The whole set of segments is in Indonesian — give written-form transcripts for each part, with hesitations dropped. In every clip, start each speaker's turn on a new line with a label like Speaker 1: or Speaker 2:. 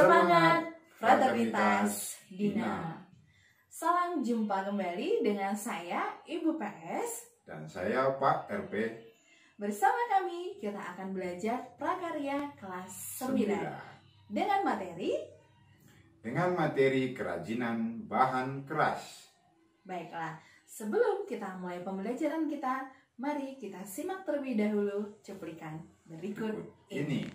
Speaker 1: Semangat Fraternitas Dina. Salam jumpa kembali dengan saya Ibu PS
Speaker 2: dan saya Pak RP.
Speaker 1: Bersama kami kita akan belajar prakarya kelas 9 dengan materi kerajinan bahan keras. Baiklah, sebelum kita mulai pembelajaran kita, mari kita simak terlebih dahulu cuplikan berikut ini.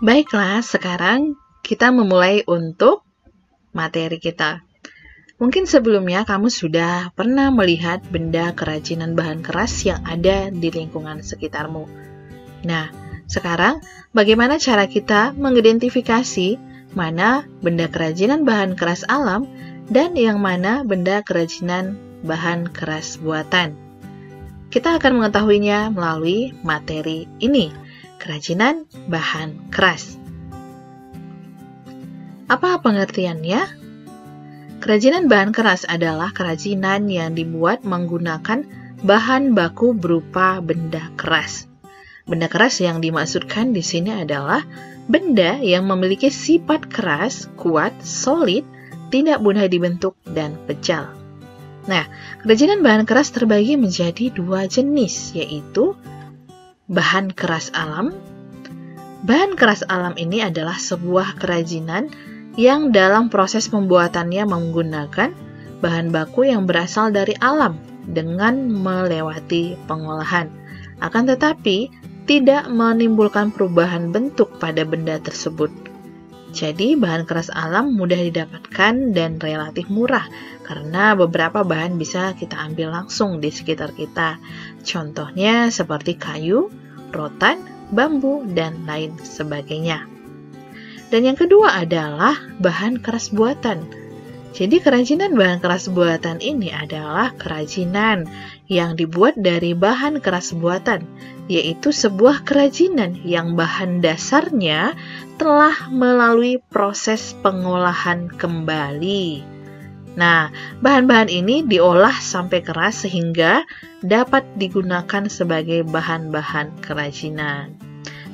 Speaker 1: Baiklah, sekarang kita memulai untuk materi kita. Mungkin sebelumnya kamu sudah pernah melihat benda kerajinan bahan keras yang ada di lingkungan sekitarmu. Nah, sekarang bagaimana cara kita mengidentifikasi mana benda kerajinan bahan keras alam dan yang mana benda kerajinan bahan keras buatan? Kita akan mengetahuinya melalui materi ini. Kerajinan bahan keras. Apa pengertiannya? Kerajinan bahan keras adalah kerajinan yang dibuat menggunakan bahan baku berupa benda keras. Benda keras yang dimaksudkan di sini adalah benda yang memiliki sifat keras, kuat, solid, tidak mudah dibentuk, dan pejal. Nah, kerajinan bahan keras terbagi menjadi dua jenis, yaitu bahan keras alam. Bahan keras alam ini adalah sebuah kerajinan yang dalam proses pembuatannya menggunakan bahan baku yang berasal dari alam dengan melewati pengolahan. Akan tetapi, tidak menimbulkan perubahan bentuk pada benda tersebut. Jadi, bahan keras alam mudah didapatkan dan relatif murah karena beberapa bahan bisa kita ambil langsung di sekitar kita. Contohnya seperti kayu, rotan, bambu, dan lain sebagainya. Dan yang kedua adalah bahan keras buatan. Jadi kerajinan bahan keras buatan ini adalah kerajinan yang dibuat dari bahan keras buatan, yaitu sebuah kerajinan yang bahan dasarnya telah melalui proses pengolahan kembali. Nah, bahan-bahan ini diolah sampai keras sehingga dapat digunakan sebagai bahan-bahan kerajinan.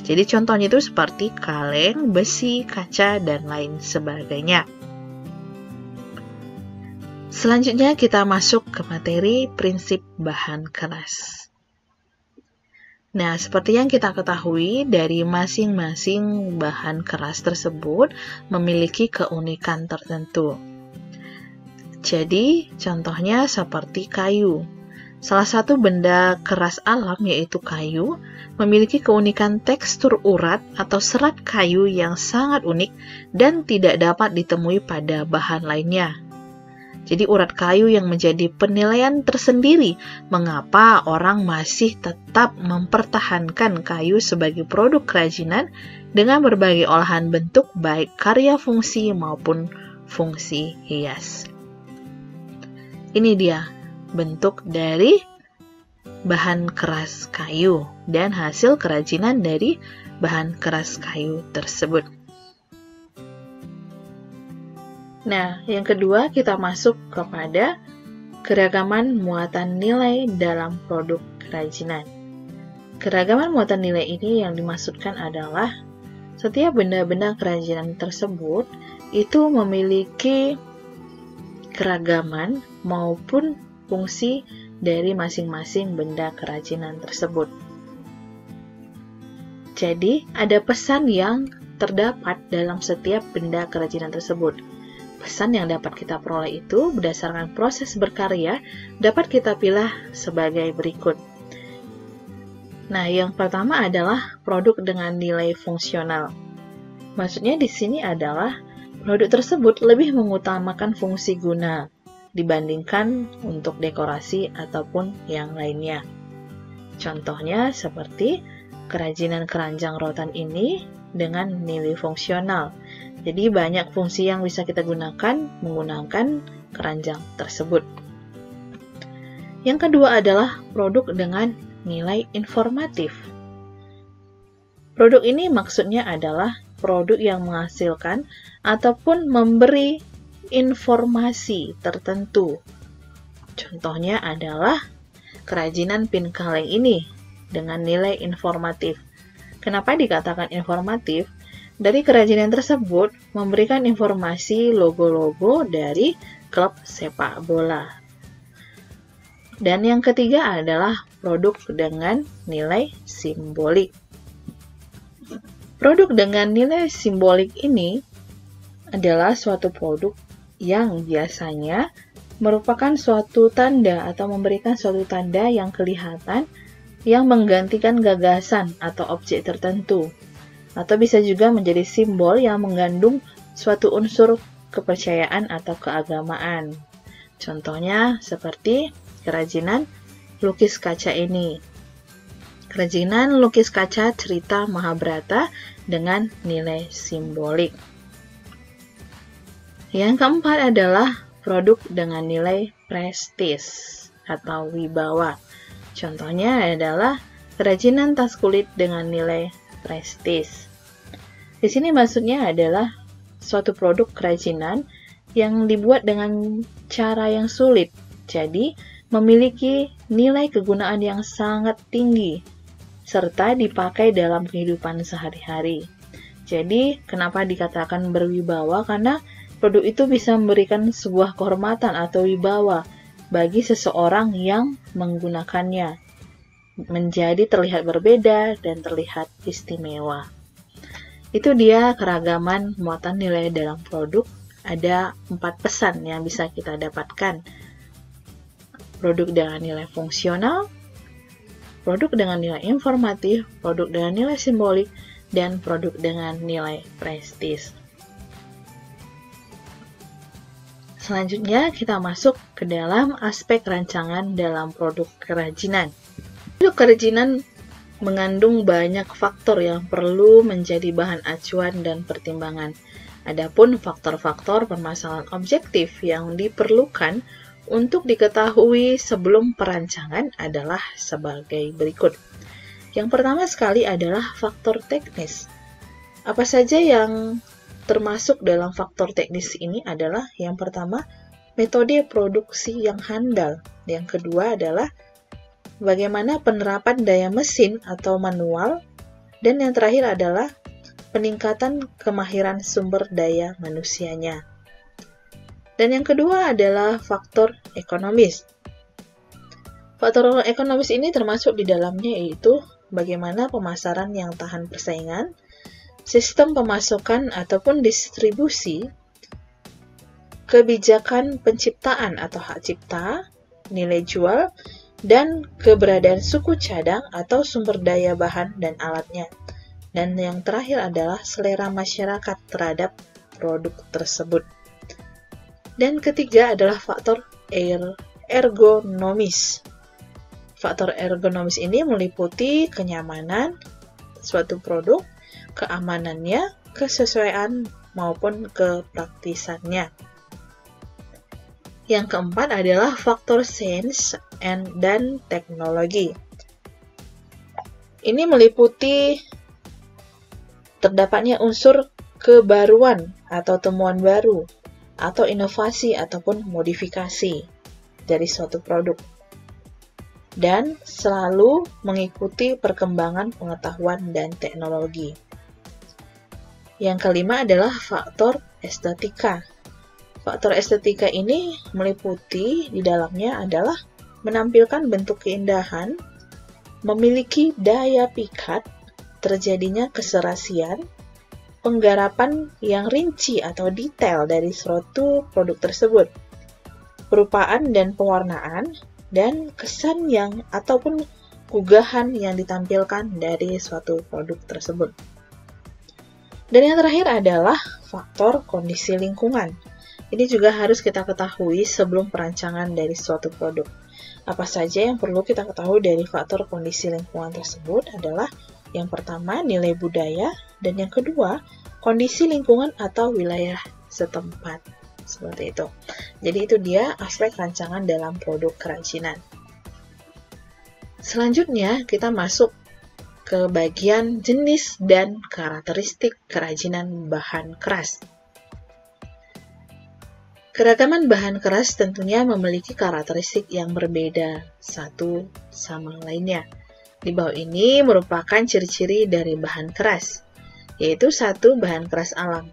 Speaker 1: Jadi contohnya itu seperti kaleng, besi, kaca, dan lain sebagainya. Selanjutnya kita masuk ke materi prinsip bahan keras. Nah, seperti yang kita ketahui dari masing-masing bahan keras tersebut memiliki keunikan tertentu. Jadi, contohnya seperti kayu. Salah satu benda keras alam yaitu kayu memiliki keunikan tekstur urat atau serat kayu yang sangat unik dan tidak dapat ditemui pada bahan lainnya. Jadi urat kayu yang menjadi penilaian tersendiri mengapa orang masih tetap mempertahankan kayu sebagai produk kerajinan dengan berbagai olahan bentuk baik karya fungsi maupun fungsi hias. Ini dia bentuk dari bahan keras kayu dan hasil kerajinan dari bahan keras kayu tersebut. Nah, yang kedua kita masuk kepada keragaman muatan nilai dalam produk kerajinan. Keragaman muatan nilai ini yang dimaksudkan adalah setiap benda-benda kerajinan tersebut itu memiliki keragaman maupun fungsi dari masing-masing benda kerajinan tersebut. Jadi, ada pesan yang terdapat dalam setiap benda kerajinan tersebut. Pesan yang dapat kita peroleh itu berdasarkan proses berkarya dapat kita pilih sebagai berikut. Nah, yang pertama adalah produk dengan nilai fungsional. Maksudnya di sini adalah produk tersebut lebih mengutamakan fungsi guna dibandingkan untuk dekorasi ataupun yang lainnya. Contohnya seperti kerajinan keranjang rotan ini dengan nilai fungsional. Jadi banyak fungsi yang bisa kita gunakan menggunakan keranjang tersebut. Yang kedua adalah produk dengan nilai informatif. Produk ini maksudnya adalah produk yang menghasilkan ataupun memberi informasi tertentu. Contohnya adalah kerajinan pin kaleng ini dengan nilai informatif. Kenapa dikatakan informatif? Dari kerajinan tersebut memberikan informasi logo-logo dari klub sepak bola. Dan yang ketiga adalah produk dengan nilai simbolik. Produk dengan nilai simbolik ini adalah suatu produk yang biasanya merupakan suatu tanda atau memberikan suatu tanda yang kelihatan yang menggantikan gagasan atau objek tertentu. Atau bisa juga menjadi simbol yang mengandung suatu unsur kepercayaan atau keagamaan. Contohnya seperti kerajinan lukis kaca ini. Kerajinan lukis kaca cerita Mahabharata dengan nilai simbolik. Yang keempat adalah produk dengan nilai prestis atau wibawa. Contohnya adalah kerajinan tas kulit dengan nilai prestis. Di sini maksudnya adalah suatu produk kerajinan yang dibuat dengan cara yang sulit, jadi memiliki nilai kegunaan yang sangat tinggi, serta dipakai dalam kehidupan sehari-hari. Jadi, kenapa dikatakan berwibawa? Karena produk itu bisa memberikan sebuah kehormatan atau wibawa bagi seseorang yang menggunakannya, menjadi terlihat berbeda dan terlihat istimewa. Itu dia keragaman muatan nilai dalam produk. Ada 4 pesan yang bisa kita dapatkan. Produk dengan nilai fungsional, produk dengan nilai informatif, produk dengan nilai simbolik, dan produk dengan nilai prestis. Selanjutnya kita masuk ke dalam aspek rancangan dalam produk kerajinan. Produk kerajinan mengandung banyak faktor yang perlu menjadi bahan acuan dan pertimbangan. Adapun faktor-faktor permasalahan objektif yang diperlukan untuk diketahui sebelum perancangan adalah sebagai berikut. Yang pertama sekali adalah faktor teknis. Apa saja yang termasuk dalam faktor teknis ini adalah yang pertama, metode produksi yang handal. Yang kedua adalah bagaimana penerapan daya mesin atau manual, dan yang terakhir adalah peningkatan kemahiran sumber daya manusianya. Dan yang kedua adalah faktor ekonomis. Faktor ekonomis ini termasuk di dalamnya yaitu bagaimana pemasaran yang tahan persaingan, sistem pemasukan ataupun distribusi, kebijakan penciptaan atau hak cipta, nilai jual, dan keberadaan suku cadang atau sumber daya bahan dan alatnya. Dan yang terakhir adalah selera masyarakat terhadap produk tersebut. Dan ketiga adalah faktor ergonomis. Faktor ergonomis ini meliputi kenyamanan suatu produk, keamanannya, kesesuaian maupun kepraktisannya. Yang keempat adalah faktor sains dan teknologi. Ini meliputi terdapatnya unsur kebaruan atau temuan baru, atau inovasi ataupun modifikasi dari suatu produk. Dan selalu mengikuti perkembangan pengetahuan dan teknologi. Yang kelima adalah faktor estetika. Faktor estetika ini meliputi di dalamnya adalah menampilkan bentuk keindahan, memiliki daya pikat, terjadinya keserasian, penggarapan yang rinci atau detail dari suatu produk tersebut, perupaan dan pewarnaan, dan kesan yang ataupun unggahan yang ditampilkan dari suatu produk tersebut. Dan yang terakhir adalah faktor kondisi lingkungan. Ini juga harus kita ketahui sebelum perancangan dari suatu produk. Apa saja yang perlu kita ketahui dari faktor kondisi lingkungan tersebut adalah yang pertama, nilai budaya, dan yang kedua, kondisi lingkungan atau wilayah setempat. Seperti itu. Jadi itu dia aspek rancangan dalam produk kerajinan. Selanjutnya kita masuk ke bagian jenis dan karakteristik kerajinan bahan keras. Keragaman bahan keras tentunya memiliki karakteristik yang berbeda satu sama lainnya. Di bawah ini merupakan ciri-ciri dari bahan keras, yaitu satu, bahan keras alam.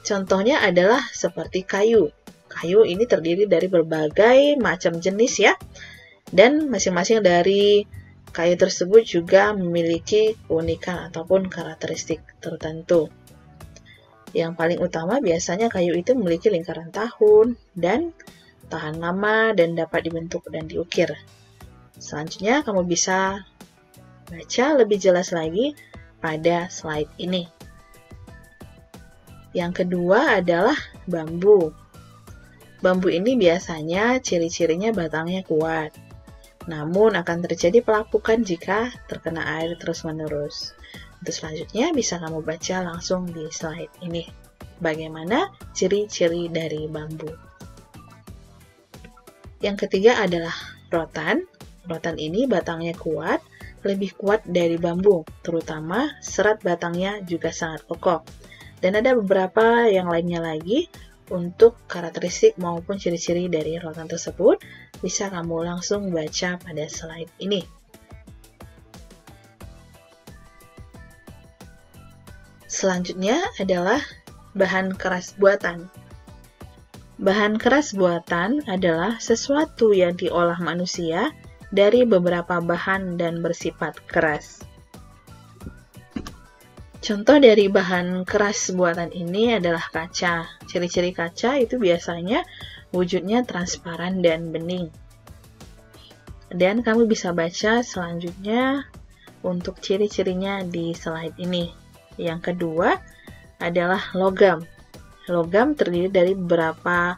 Speaker 1: Contohnya adalah seperti kayu. Kayu ini terdiri dari berbagai macam jenis ya. Dan masing-masing dari kayu tersebut juga memiliki keunikan ataupun karakteristik tertentu. Yang paling utama biasanya kayu itu memiliki lingkaran tahun dan tahan lama dan dapat dibentuk dan diukir. Selanjutnya kamu bisa baca lebih jelas lagi pada slide ini. Yang kedua adalah bambu. Bambu ini biasanya ciri-cirinya batangnya kuat. Namun akan terjadi pelapukan jika terkena air terus-menerus. Untuk selanjutnya bisa kamu baca langsung di slide ini. Bagaimana ciri-ciri dari bambu. Yang ketiga adalah rotan. Rotan ini batangnya kuat, lebih kuat dari bambu. Terutama serat batangnya juga sangat kokoh. Dan ada beberapa yang lainnya lagi untuk karakteristik maupun ciri-ciri dari rotan tersebut. Bisa kamu langsung baca pada slide ini. Selanjutnya adalah bahan keras buatan. Bahan keras buatan adalah sesuatu yang diolah manusia dari beberapa bahan dan bersifat keras. Contoh dari bahan keras buatan ini adalah kaca. Ciri-ciri kaca itu biasanya wujudnya transparan dan bening. Dan kamu bisa baca selanjutnya untuk ciri-cirinya di slide ini. Yang kedua adalah logam. Logam terdiri dari beberapa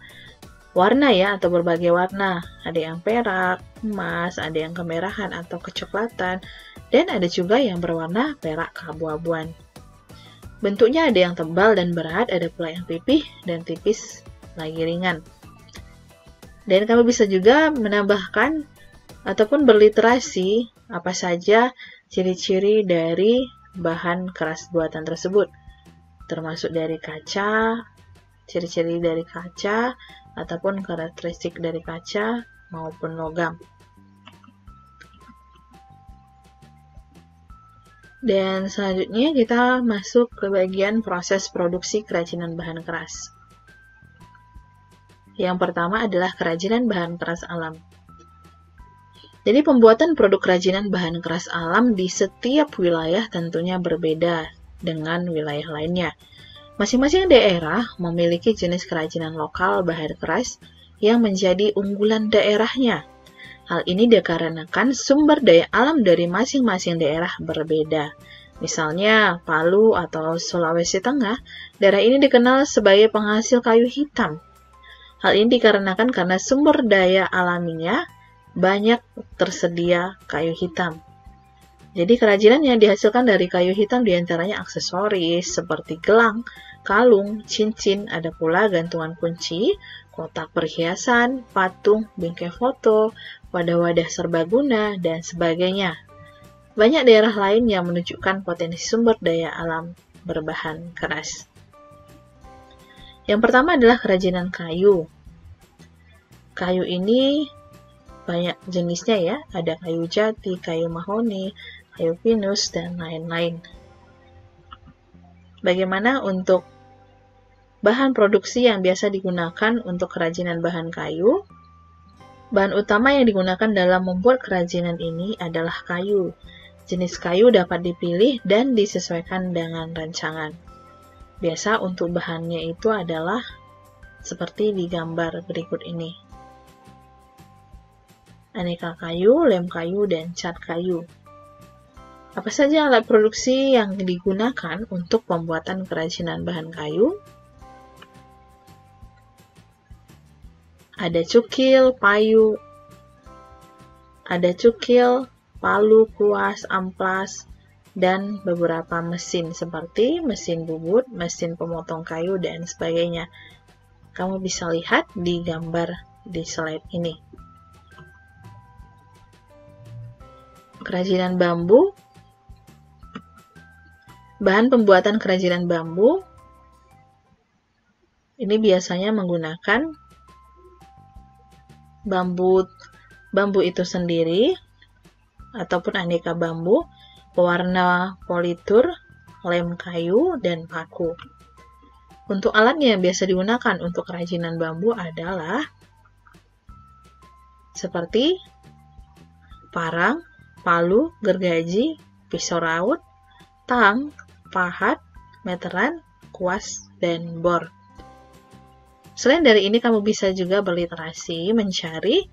Speaker 1: warna ya, atau berbagai warna. Ada yang perak, emas, ada yang kemerahan atau kecoklatan, dan ada juga yang berwarna perak keabu-abuan. Bentuknya ada yang tebal dan berat, ada pula yang pipih dan tipis lagi ringan. Dan kamu bisa juga menambahkan ataupun berliterasi apa saja ciri-ciri dari bahan keras buatan tersebut. Termasuk dari kaca, ciri-ciri dari kaca, ataupun karakteristik dari kaca maupun logam. Dan selanjutnya kita masuk ke bagian proses produksi kerajinan bahan keras. Yang pertama adalah kerajinan bahan keras alam. Jadi pembuatan produk kerajinan bahan keras alam di setiap wilayah tentunya berbeda dengan wilayah lainnya. Masing-masing daerah memiliki jenis kerajinan lokal bahan keras yang menjadi unggulan daerahnya. Hal ini dikarenakan sumber daya alam dari masing-masing daerah berbeda. Misalnya, Palu atau Sulawesi Tengah, daerah ini dikenal sebagai penghasil kayu hitam. Hal ini dikarenakan karena sumber daya alaminya banyak tersedia kayu hitam. Jadi kerajinan yang dihasilkan dari kayu hitam diantaranya aksesoris seperti gelang, kalung, cincin, ada pula gantungan kunci, kotak perhiasan, patung, bingkai foto, wadah-wadah serbaguna, dan sebagainya. Banyak daerah lain yang menunjukkan potensi sumber daya alam berbahan keras. Yang pertama adalah kerajinan kayu. Kayu ini banyak jenisnya ya, ada kayu jati, kayu mahoni, kayu pinus, dan lain-lain. Bagaimana untuk bahan produksi yang biasa digunakan untuk kerajinan bahan kayu? Bahan utama yang digunakan dalam membuat kerajinan ini adalah kayu. Jenis kayu dapat dipilih dan disesuaikan dengan rancangan. Biasa untuk bahannya itu adalah seperti di gambar berikut ini. Aneka kayu, lem kayu, dan cat kayu. Apa saja alat produksi yang digunakan untuk pembuatan kerajinan bahan kayu? Ada cukil, palu, kuas, amplas, dan beberapa mesin seperti mesin bubut, mesin pemotong kayu, dan sebagainya. Kamu bisa lihat di gambar di slide ini. Kerajinan bambu. Bahan pembuatan kerajinan bambu ini biasanya menggunakan bambu itu sendiri ataupun aneka bambu, pewarna politur, lem kayu, dan paku. Untuk alatnya yang biasa digunakan untuk kerajinan bambu adalah seperti parang, palu, gergaji, pisau raut, tang, pahat, meteran, kuas, dan bor. Selain dari ini, kamu bisa juga berliterasi mencari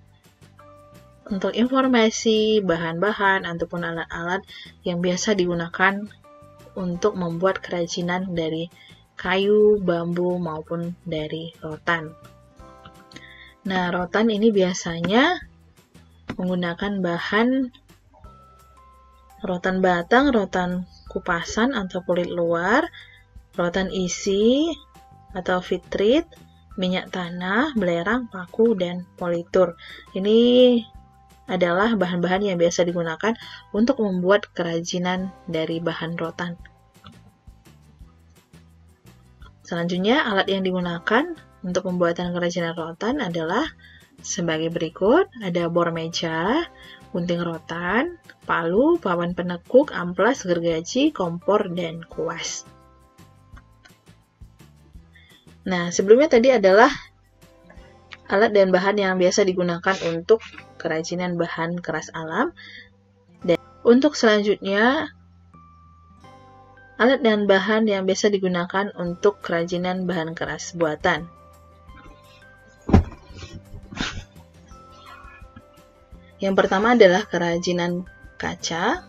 Speaker 1: untuk informasi, bahan-bahan, ataupun alat-alat yang biasa digunakan untuk membuat kerajinan dari kayu, bambu, maupun dari rotan. Nah, rotan ini biasanya menggunakan bahan rotan batang, rotan kupasan atau kulit luar, rotan isi atau fitrit, minyak tanah, belerang, paku, dan politur. Ini adalah bahan-bahan yang biasa digunakan untuk membuat kerajinan dari bahan rotan. Selanjutnya, alat yang digunakan untuk pembuatan kerajinan rotan adalah sebagai berikut. Ada bor meja, gunting rotan, palu, papan penekuk, amplas, gergaji, kompor, dan kuas. Nah, sebelumnya tadi adalah alat dan bahan yang biasa digunakan untuk kerajinan bahan keras alam. Dan untuk selanjutnya, alat dan bahan yang biasa digunakan untuk kerajinan bahan keras buatan. Yang pertama adalah kerajinan kaca.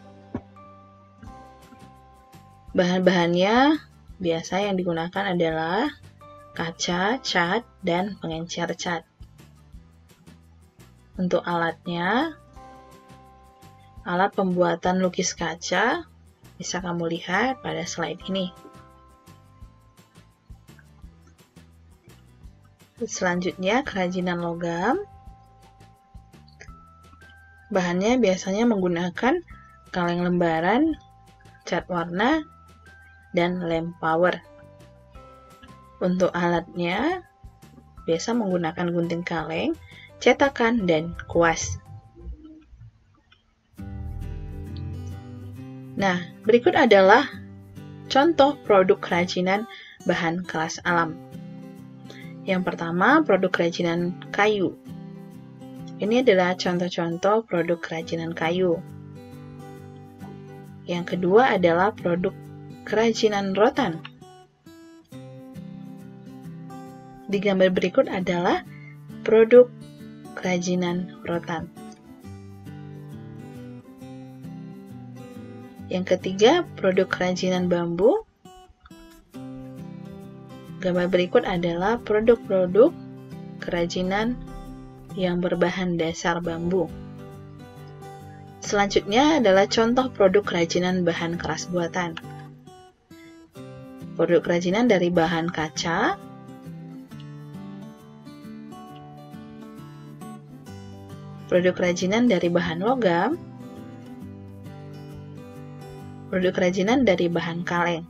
Speaker 1: Bahan-bahannya biasa yang digunakan adalah kaca, cat, dan pengencer cat. Untuk alatnya, alat pembuatan lukis kaca bisa kamu lihat pada slide ini. Selanjutnya, kerajinan logam. Bahannya biasanya menggunakan kaleng lembaran, cat warna, dan lem power. Untuk alatnya, biasa menggunakan gunting kaleng, cetakan, dan kuas. Nah, berikut adalah contoh produk kerajinan bahan keras alam. Yang pertama, produk kerajinan kayu. Ini adalah contoh-contoh produk kerajinan kayu. Yang kedua adalah produk kerajinan rotan. Di gambar berikut adalah produk kerajinan rotan. Yang ketiga, produk kerajinan bambu. Gambar berikut adalah produk-produk kerajinan yang berbahan dasar bambu. Selanjutnya adalah contoh produk kerajinan bahan keras buatan. Produk kerajinan dari bahan kaca, produk kerajinan dari bahan logam, produk kerajinan dari bahan kaleng.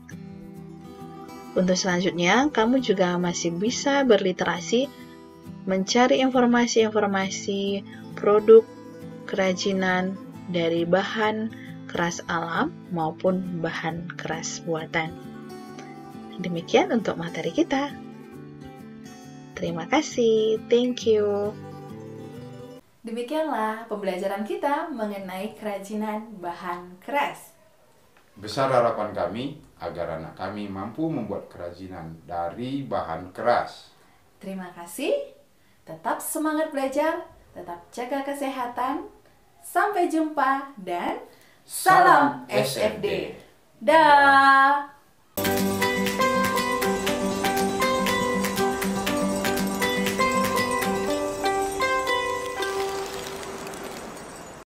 Speaker 1: Untuk selanjutnya, kamu juga masih bisa berliterasi mencari informasi-informasi produk kerajinan dari bahan keras alam maupun bahan keras buatan. Demikian untuk materi kita. Terima kasih. Thank you.
Speaker 2: Demikianlah pembelajaran kita mengenai kerajinan bahan keras.
Speaker 3: Besar harapan kami agar anak kami mampu membuat kerajinan dari bahan keras.
Speaker 2: Terima kasih. Tetap semangat belajar, tetap jaga kesehatan. Sampai jumpa dan salam SFD. Dah.